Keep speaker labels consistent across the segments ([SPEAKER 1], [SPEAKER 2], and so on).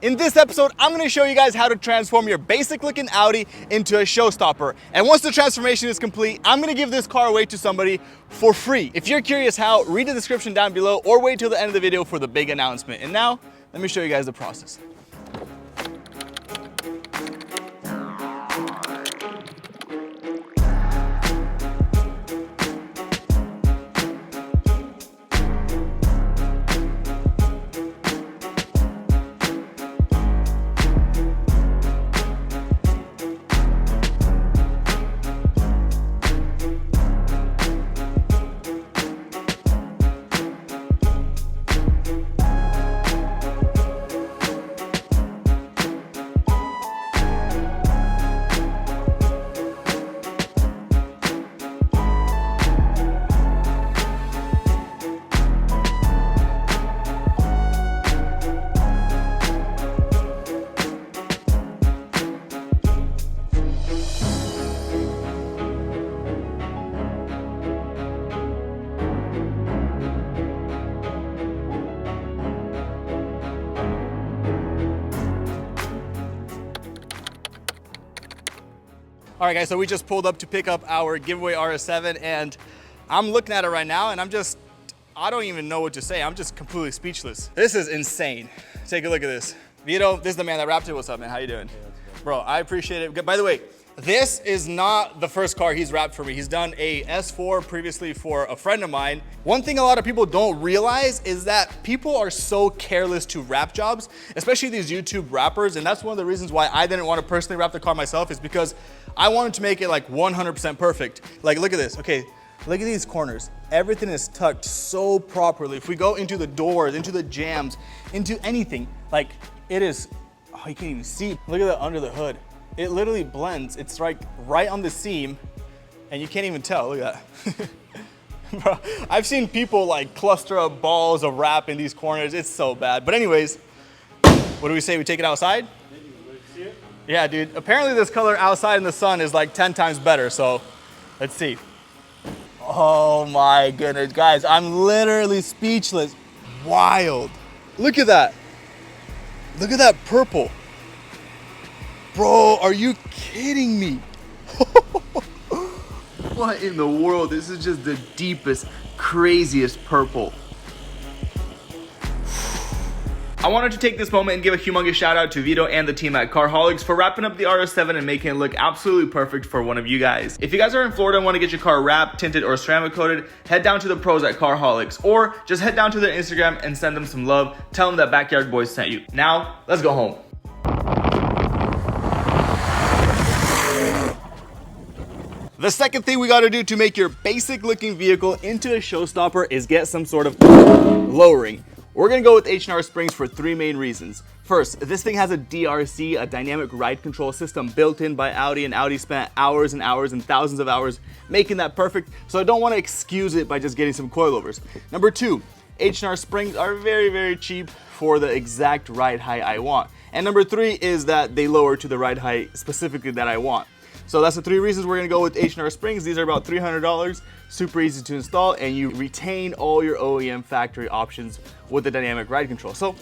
[SPEAKER 1] In this episode, I'm going to show you guys how to transform your basic looking Audi into a showstopper. And once the transformation is complete, I'm going to give this car away to somebody for free. If you're curious how, read the description down below or wait till the end of the video for the big announcement. And now, let me show you guys the process. All right, guys, so we just pulled up to pick up our giveaway Rs7, and I'm looking at it right now, and I don't even know what to say. I'm just completely speechless. This is insane. Take a look at this. Vito, this is the man that wrapped it. What's up, man? How you doing? Bro, I appreciate it. By the way, this is not the first car he's wrapped for me. He's done a S4 previously for a friend of mine. One thing a lot of people don't realize is that people are so careless to wrap jobs, especially these YouTube rappers. And that's one of the reasons why I didn't want to personally wrap the car myself, is because I wanted to make it like 100% perfect. Like, look at this. Okay, look at these corners. Everything is tucked so properly. If we go into the doors, into the jambs, into anything, like it is, oh, you can't even see. Look at that under the hood. It literally blends. It's like right on the seam and you can't even tell. Look at that. Bro, I've seen people like cluster up balls of wrap in these corners. It's so bad. But anyways, what do we say? We take it outside? See it? Yeah, dude. Apparently this color outside in the sun is like 10 times better. So let's see. Oh my goodness, guys. I'm literally speechless. Wild. Look at that. Look at that purple. Bro, are you kidding me? What in the world? This is just the deepest, craziest purple. I wanted to take this moment and give a humongous shout out to Vito and the team at Carholics for wrapping up the Rs7 and making it look absolutely perfect for one of you guys. If you guys are in Florida and want to get your car wrapped, tinted, or ceramic coated, head down to the pros at Carholics, or just head down to their Instagram and send them some love. Tell them that Backyard Boys sent you. Now, let's go home. The second thing we gotta do to make your basic looking vehicle into a showstopper is get some sort of lowering. We're gonna go with H&R Springs for three main reasons. First, this thing has a DRC, a dynamic ride control system built in by Audi, and Audi spent hours and hours and thousands of hours making that perfect, so I don't wanna excuse it by just getting some coilovers. Number two, H&R Springs are very, very cheap for the exact ride height I want. And number three is that they lower to the ride height specifically that I want. So that's the three reasons we're gonna go with H&R Springs. These are about $300, super easy to install, and you retain all your OEM factory options with the dynamic ride control. So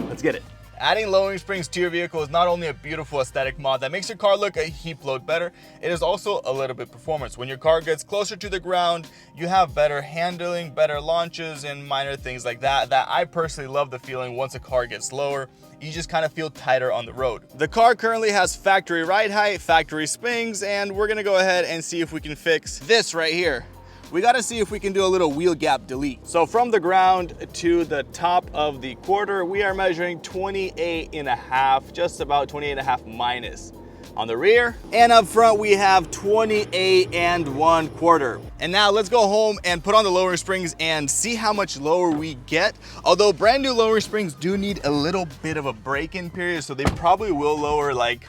[SPEAKER 1] let's get it. Adding lowering springs to your vehicle is not only a beautiful aesthetic mod that makes your car look a heap load better, it is also a little bit performance. When your car gets closer to the ground, you have better handling, better launches, and minor things like that I personally love the feeling once a car gets lower. You just kind of feel tighter on the road. The car currently has factory ride height, factory springs, and we're gonna go ahead and see if we can fix this right here. We gotta see if we can do a little wheel gap delete. So from the ground to the top of the quarter, we are measuring 28.5, just about 28.5 minus. On the rear and up front, we have 28 1/4. And now let's go home and put on the lowering springs and see how much lower we get. Although brand new lowering springs do need a little bit of a break-in period, so they probably will lower like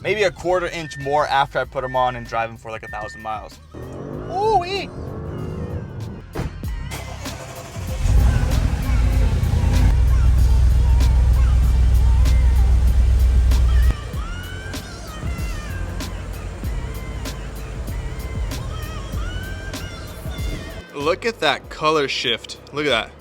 [SPEAKER 1] maybe a 1/4 inch more after I put them on and drive them for like 1,000 miles. Ooh-wee. Look at that color shift. Look at that.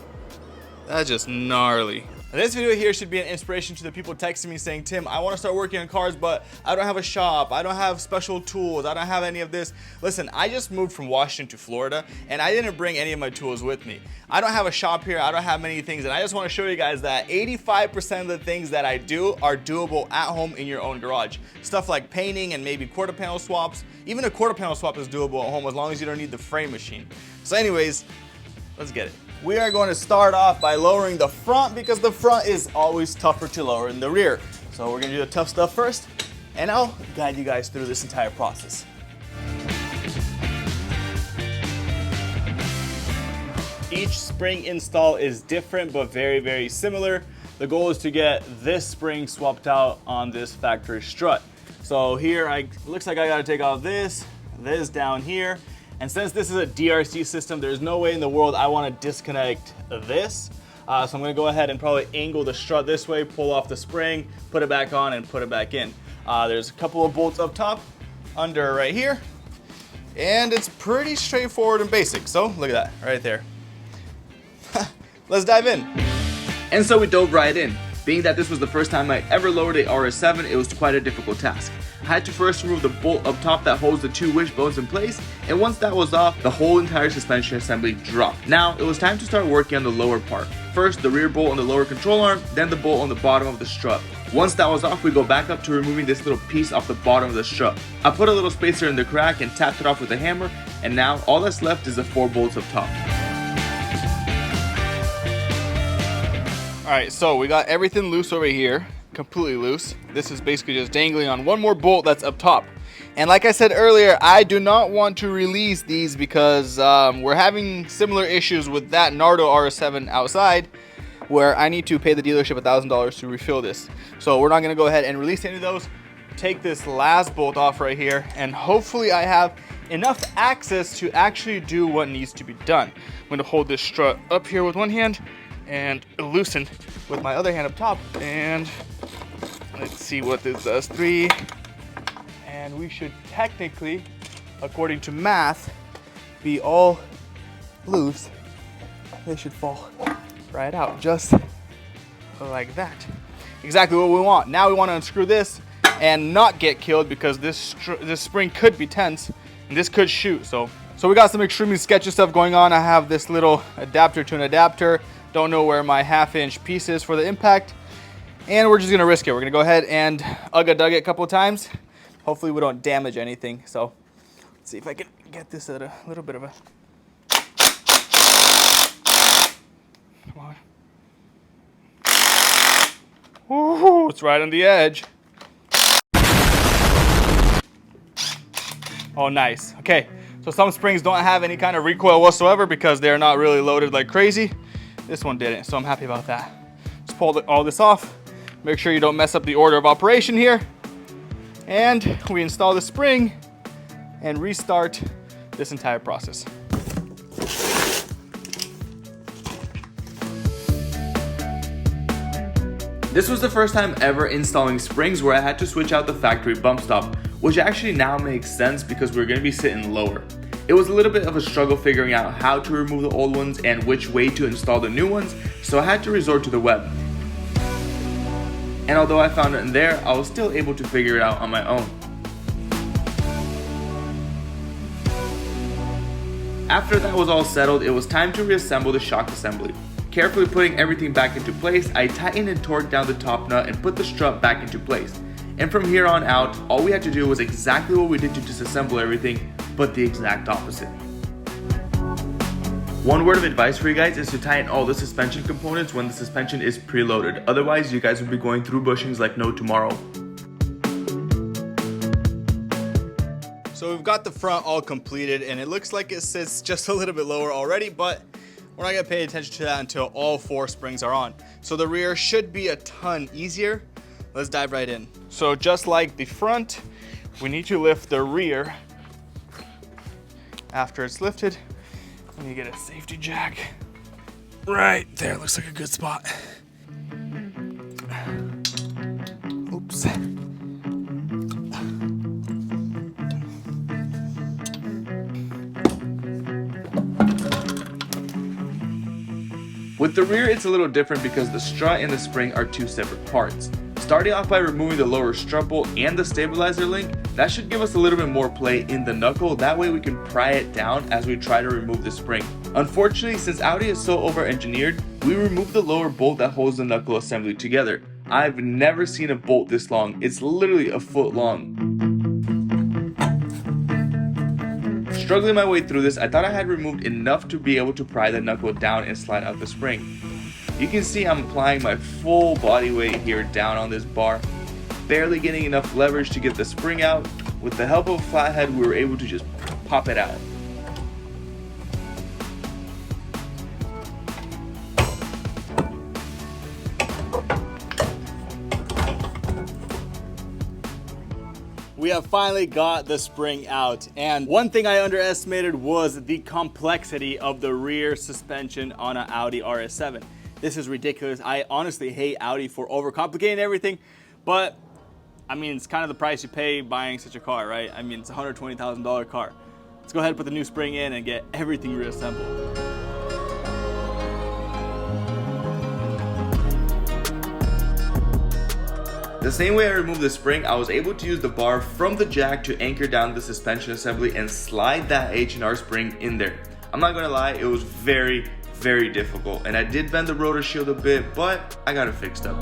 [SPEAKER 1] That's just gnarly. This video here should be an inspiration to the people texting me saying, Tim, I want to start working on cars, but I don't have a shop, I don't have special tools, I don't have any of this. Listen, I just moved from Washington to Florida, and I didn't bring any of my tools with me. I don't have a shop here, I don't have many things, and I just want to show you guys that 85% of the things that I do are doable at home in your own garage. Stuff like painting and maybe quarter panel swaps. Even a quarter panel swap is doable at home as long as you don't need the frame machine. So anyways, let's get it. We are going to start off by lowering the front because the front is always tougher to lower than the rear. So we're going to do the tough stuff first, and I'll guide you guys through this entire process. Each spring install is different but very, very similar. The goal is to get this spring swapped out on this factory strut. So here, looks like I got to take off this down here. And since this is a DRC system, there's no way in the world I want to disconnect this. So I'm going to go ahead and probably angle the strut this way, pull off the spring, put it back on, and put it back in. There's a couple of bolts up top, under right here, and it's pretty straightforward and basic. So look at that right there. Let's dive in. And so we dove right in. Being that this was the first time I ever lowered a Rs7, it was quite a difficult task. I had to first remove the bolt up top that holds the two wishbones in place, and once that was off, the whole entire suspension assembly dropped. Now, it was time to start working on the lower part. First, the rear bolt on the lower control arm, then the bolt on the bottom of the strut. Once that was off, we go back up to removing this little piece off the bottom of the strut. I put a little spacer in the crack and tapped it off with a hammer, and now all that's left is the 4 bolts up top. Alright, so we got everything loose over here, completely loose. This is basically just dangling on one more bolt that's up top. And like I said earlier, I do not want to release these because we're having similar issues with that Nardo Rs7 outside, where I need to pay the dealership $1,000 to refill this. So we're not going to go ahead and release any of those. Take this last bolt off right here, and hopefully I have enough access to actually do what needs to be done. I'm going to hold this strut up here with one hand and loosen with my other hand up top, and let's see what this does. 3, and we should technically, according to math, be all loose. They should fall right out just like that. Exactly what we want. Now we want to unscrew this and not get killed because this spring could be tense and this could shoot. So we got some extremely sketchy stuff going on. I have this little adapter to an adapter. Don't know where my 1/2-inch piece is for the impact, and we're just gonna risk it. We're gonna go ahead and ugga-dug it a couple of times. Hopefully we don't damage anything. So let's see if I can get this at a little bit of a, come on. Ooh, it's right on the edge. Oh, nice. Okay, so some springs don't have any kind of recoil whatsoever because they're not really loaded like crazy. This one didn't, so I'm happy about that. Just pull all this off. Make sure you don't mess up the order of operation here. And we install the spring and restart this entire process. This was the first time ever installing springs where I had to switch out the factory bump stop, which actually now makes sense because we're going to be sitting lower. It was a little bit of a struggle figuring out how to remove the old ones and which way to install the new ones, so I had to resort to the web. And although I found it in there, I was still able to figure it out on my own. After that was all settled, it was time to reassemble the shock assembly. Carefully putting everything back into place, I tightened and torqued down the top nut and put the strut back into place. And from here on out, all we had to do was exactly what we did to disassemble everything, but the exact opposite. One word of advice for you guys is to tighten all the suspension components when the suspension is preloaded. Otherwise, you guys will be going through bushings like no tomorrow. So we've got the front all completed, and it looks like it sits just a little bit lower already, but we're not gonna pay attention to that until all 4 springs are on. So the rear should be a ton easier. Let's dive right in. So just like the front, we need to lift the rear. After it's lifted, we need to get a safety jack. Right there, looks like a good spot. Oops.
[SPEAKER 2] With the rear, it's a little different because the strut and the spring are two separate parts. Starting off by removing the lower strut bolt and the stabilizer link, that should give us a little bit more play in the knuckle. That way we can pry it down as we try to remove the spring. Unfortunately, since Audi is so over-engineered, we removed the lower bolt that holds the knuckle assembly together. I've never seen a bolt this long. It's literally a foot long. Struggling my way through this, I thought I had removed enough to be able to pry the knuckle down and slide out the spring. You can see I'm applying my full body weight here down on this bar, barely getting enough leverage to get the spring out. With the help of a flathead, we were able to just pop it out.
[SPEAKER 1] We have finally got the spring out, and one thing I underestimated was the complexity of the rear suspension on an Audi Rs7. This is ridiculous. I honestly hate Audi for overcomplicating everything, but I mean, it's kind of the price you pay buying such a car, right? I mean, it's a $120,000 car. Let's go ahead and put the new spring in and get everything reassembled.
[SPEAKER 2] The same way I removed the spring, I was able to use the bar from the jack to anchor down the suspension assembly and slide that H&R spring in there. I'm not gonna lie, it was very difficult, and I did bend the rotor shield a bit, but I got it fixed up.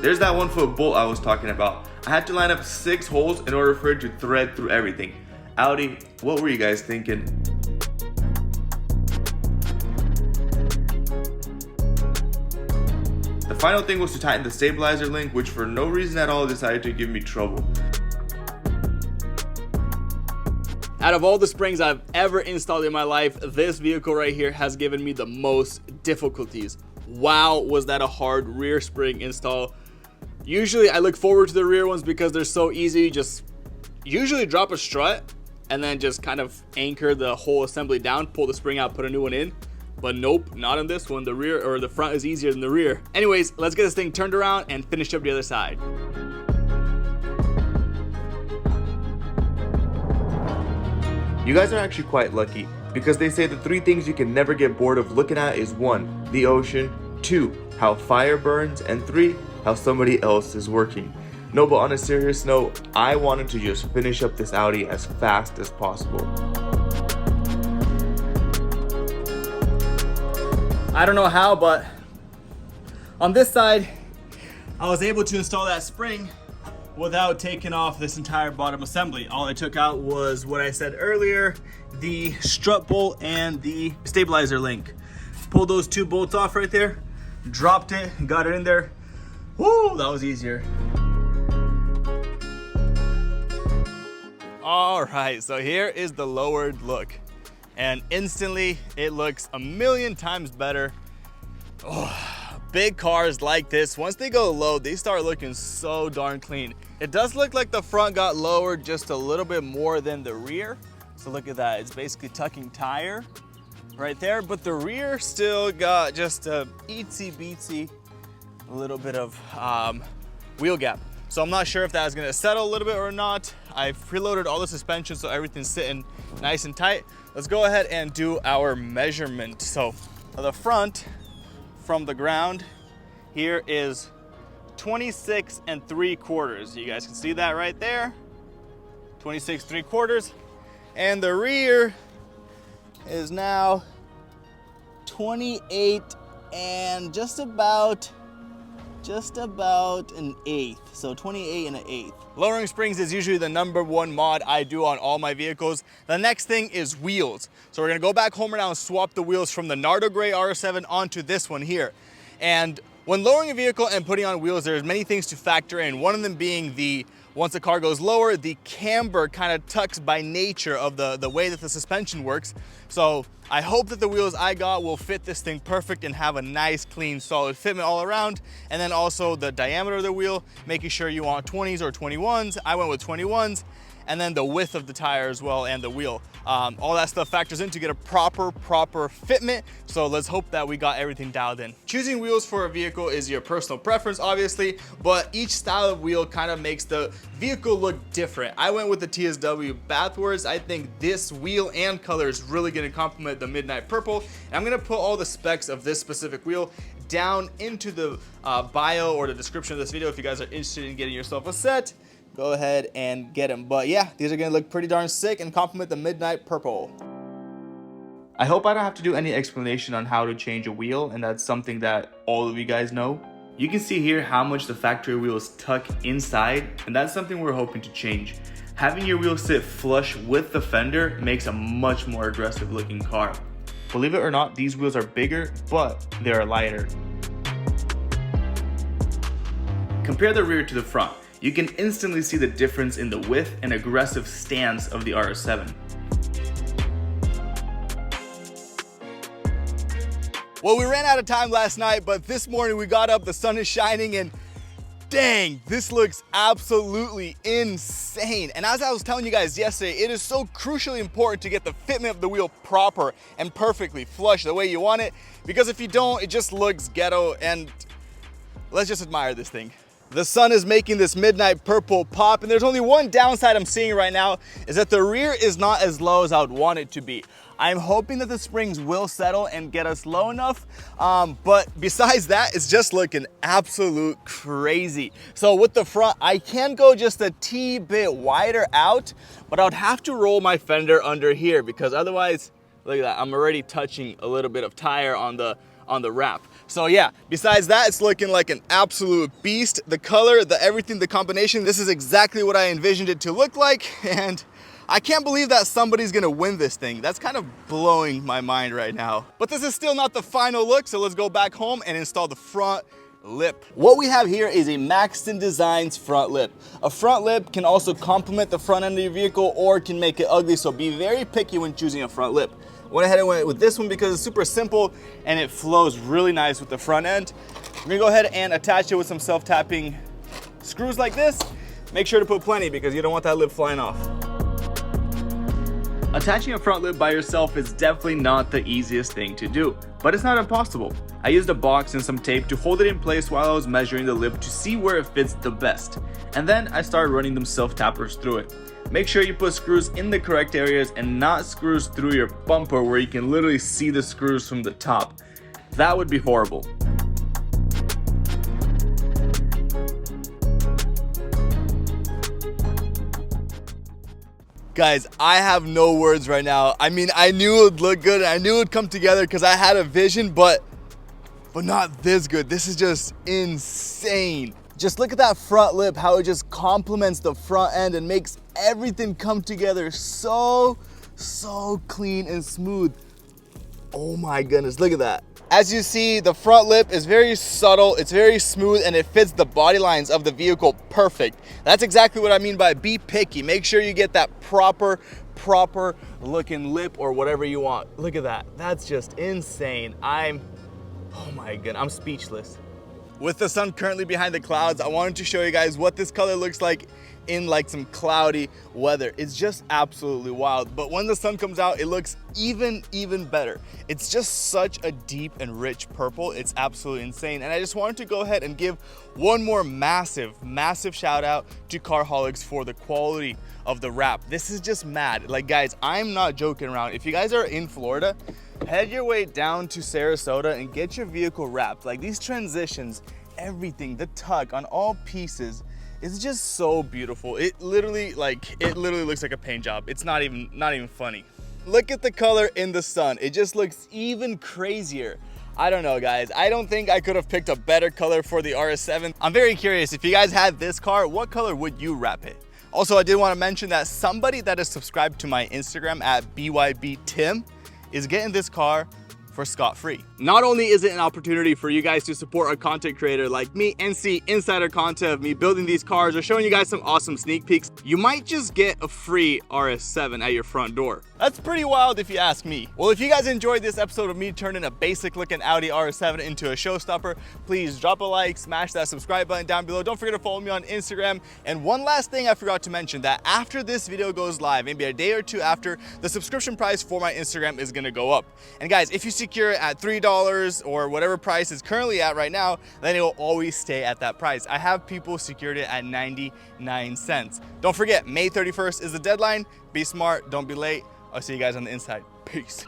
[SPEAKER 2] There's that 1 foot bolt I was talking about. I had to line up 6 holes in order for it to thread through everything. Audi, what were you guys thinking? The final thing was to tighten the stabilizer link, which for no reason at all decided to give me trouble.
[SPEAKER 1] Out of all the springs I've ever installed in my life, this vehicle right here has given me the most difficulties. Wow, was that a hard rear spring install. Usually I look forward to the rear ones because they're so easy. Just usually drop a strut and then just kind of anchor the whole assembly down, pull the spring out, put a new one in. But nope, not on this one. The rear or the front is easier than the rear. Anyways, let's get this thing turned around and finished up the other side.
[SPEAKER 2] You guys are actually quite lucky because they say the 3 things you can never get bored of looking at is 1, the ocean, 2, how fire burns, and 3, how somebody else is working. No, but on a serious note, I wanted to just finish up this Audi as fast as possible.
[SPEAKER 1] I don't know how, but on this side, I was able to install that spring without taking off this entire bottom assembly. All I took out was what I said earlier, the strut bolt and the stabilizer link. Pulled those 2 bolts off right there, dropped it, got it in there. Woo, that was easier. All right, so here is the lowered look. And instantly it looks a million times better. Oh, big cars like this, once they go low, they start looking so darn clean. It does look like the front got lowered just a little bit more than the rear. So look at that, it's basically tucking tire right there, but the rear still got just a itsy bitsy little bit of wheel gap. So I'm not sure if that's gonna settle a little bit or not. I've preloaded all the suspension so everything's sitting nice and tight. Let's go ahead and do our measurement. So the front from the ground here is 26 3/4. You guys can see that right there, 26 3/4. And the rear is now 28 and just about an eighth. So 28 1/8. Lowering springs is usually the #1 mod I do on all my vehicles. The next thing is wheels. So we're gonna go back home right now and swap the wheels from the Nardo Gray R7 onto this one here. And when lowering a vehicle and putting on wheels, there's many things to factor in. One of them being once the car goes lower, the camber kind of tucks by nature of the way that the suspension works. So I hope that the wheels I got will fit this thing perfect and have a nice, clean, solid fitment all around. And then also the diameter of the wheel, making sure you want 20s or 21s. I went with 21s. and then the width of the tire as well, and the wheel. All that stuff factors in to get a proper fitment. So let's hope that we got everything dialed in. Choosing wheels for a vehicle is your personal preference, obviously, but each style of wheel kind of makes the vehicle look different. I went with the TSW Bathurst. I think this wheel and color is really going to complement the midnight purple, and I'm going to put all the specs of this specific wheel down into the bio or the description of this video if you guys are interested in getting yourself a set. Go ahead and get them. But yeah, these are gonna look pretty darn sick and complement the midnight purple.
[SPEAKER 2] I hope I don't have to do any explanation on how to change a wheel, and that's something that all of you guys know. You can see here how much the factory wheels tuck inside, and that's something we're hoping to change. Having your wheels sit flush with the fender makes a much more aggressive looking car. Believe it or not, these wheels are bigger, but they're lighter. Compare the rear to the front. You can instantly see the difference in the width and aggressive stance of the Rs7.
[SPEAKER 1] Well, we ran out of time last night, but this morning we got up, the sun is shining, and dang, this looks absolutely insane. And as I was telling you guys yesterday, it is so crucially important to get the fitment of the wheel proper and perfectly flush the way you want it, because if you don't, it just looks ghetto. And let's just admire this thing. The sun is making this midnight purple pop, and there's only one downside I'm seeing right now, is that the rear is not as low as I would want it to be. I'm hoping that the springs will settle and get us low enough, but besides that, it's just looking absolute crazy. So with the front, I can go just a bit wider out, but I would have to roll my fender under here, because otherwise, look at that, I'm already touching a little bit of tire on the wrap. So yeah, besides that, it's looking like an absolute beast. The color, the everything, the combination, this is exactly what I envisioned it to look like, and I can't believe that somebody's gonna win this thing. That's kind of blowing my mind right now. But this is still not the final look, so let's go back home and install the front lip. What we have here is a Maxton Designs front lip. A front lip can also complement the front end of your vehicle or can make it ugly, so be very picky when choosing a front lip. Went ahead and went with this one because it's super simple and it flows really nice with the front end. We're gonna go ahead and attach it with some self-tapping screws like this. Make sure to put plenty because you don't want that lip flying off.
[SPEAKER 2] Attaching a front lip by yourself is definitely not the easiest thing to do, but it's not impossible. I used a box and some tape to hold it in place while I was measuring the lip to see where it fits the best. And then I started running them self-tappers through it. Make sure you put screws in the correct areas and not screws through your bumper where you can literally see the screws from the top. That would be horrible.
[SPEAKER 1] Guys, I have no words right now. I mean, I knew it would look good and I knew it would come together because I had a vision, but not this good. This is just insane. Just look at that front lip, how it just complements the front end and makes everything come together so clean and smooth. Oh my goodness, look at that. As you see, the front lip is very subtle, it's very smooth, and it fits the body lines of the vehicle perfect. That's exactly what I mean by be picky. Make sure you get that proper looking lip or whatever you want. Look at that, that's just insane. Oh my goodness, I'm speechless. With the sun currently behind the clouds, I wanted to show you guys what this color looks like in like some cloudy weather. It's just absolutely wild. But when the sun comes out, it looks even better. It's just such a deep and rich purple. It's absolutely insane. And I just wanted to go ahead and give one more massive shout out to Carholics for the quality of the wrap. This is just mad. Like guys, I'm not joking around. If you guys are in Florida, head your way down to Sarasota and get your vehicle wrapped. Like these transitions, everything, the tuck on all pieces, is just so beautiful. It literally looks like a paint job. It's not even funny. Look at the color in the sun. It just looks even crazier. I don't know, guys. I don't think I could have picked a better color for the Rs7. I'm very curious, if you guys had this car, what color would you wrap it? Also, I did want to mention that somebody that is subscribed to my Instagram at BYBTim is getting this car for scot-free. Not only is it an opportunity for you guys to support a content creator like me and see insider content of me building these cars or showing you guys some awesome sneak peeks, you might just get a free Rs7 at your front door. That's pretty wild if you ask me. Well, if you guys enjoyed this episode of me turning a basic looking Audi RS7 into a showstopper, please drop a like, smash that subscribe button down below. Don't forget to follow me on Instagram. And one last thing I forgot to mention, that after this video goes live, maybe a day or two after, the subscription price for my Instagram is gonna go up. And guys, if you secure it at $3 or whatever price is currently at right now, then it will always stay at that price. I have people secured it at 99 cents. Don't forget, May 31st is the deadline. Be smart, don't be late. I'll see you guys on the inside. Peace.